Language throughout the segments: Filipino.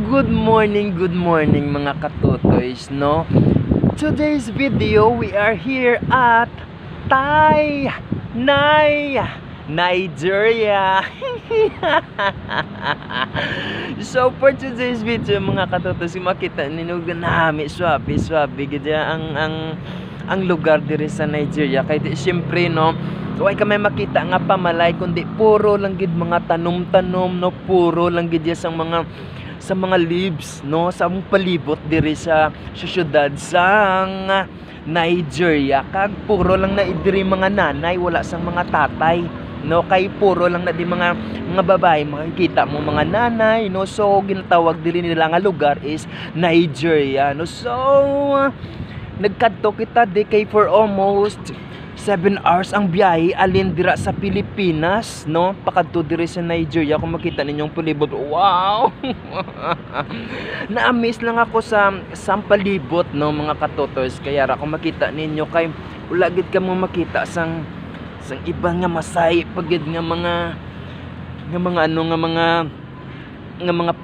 Good morning mga katutoys, no? Today's video, we are here at Nigeria. So for today's video mga katutoys, makita ninyo ganami swabe gid ang lugar diri sa Nigeria. Kay di syempre, no, way ka may makita nga pamalay kundi puro lang gid mga tanom-tanom, no, puro lang gid sa mga leaves, no, sa among palibot diri sa syudad sang Nigeria. Kag puro lang na diri mga nanay, wala sang mga tatay, no, kay puro lang na di mga babae. Makikita mo mga nanay, no, so ginatawag diri nila nga lugar is Nigeria, no. So nagkadto kita di kay for almost 7 hours ang biyahe alin dira sa Pilipinas, no, pakadto diri sa Nigeria. Kung makita ninyong palibot, wow. Na-amaze lang ako sa palibot, no, mga katotoys. Kaya ra kung makita ninyo kay wala gid ka mo makita sang iba nga masay pagid nga mga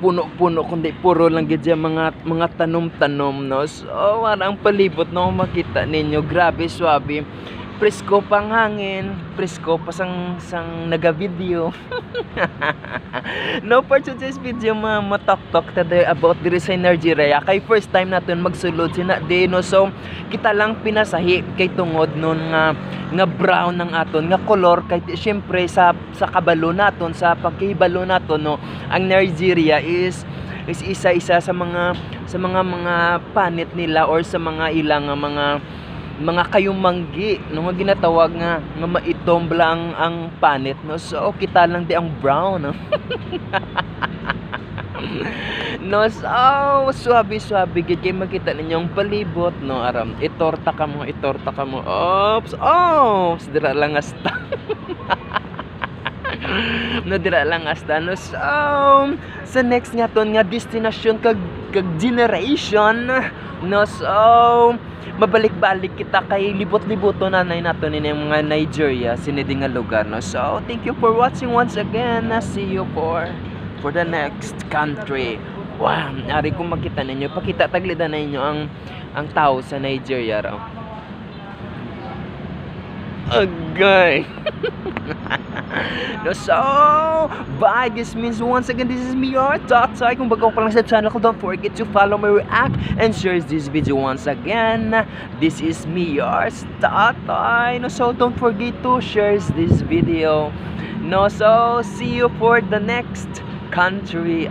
puno-puno kundi puro lang gid mga tanom-tanom, no. So ang palibot, no, makita ninyo, grabe swabe. Presko pang hangin, presko pa sang naga-video. No, for today's video, matok-tok today about diri sa Nigeria. Kay first time natin magsulod sina di, no. So kita lang pinasahi kay tungod nun nga brown ng aton nga color. Kay syempre sa kabalo naton, sa pagkihibalo naton, no, ang Nigeria is isa-isa sa mga panit nila or sa mga ilang mga kayumanggi, no, nga ginatawag nga maitombla ang panit, no. So kita lang di ang brown, no. No, so swabe gid kay makita ninyong palibot, no. Aram itorta ka mo. Oops, dira lang asta. No, dira lang asta, no. So sa next nga ton nga destination kag generation, no. So mabalik-balik kita kay libot-liboto nanay nato ni mga Nigeria sinidi nga lugar, no. So thank you for watching once again. See you for the next country. Wow, ari kung makita ninyo, pakita taglidan na ninyo ang tao sa Nigeria raw. Agay. No, so bye. This means once again, this is me, your Tatay. Kung bago pa lang sa channel ko, don't forget to follow my react and share this video once again. This is me, your Tatay. No, so don't forget to share this video. No, so see you for the next country.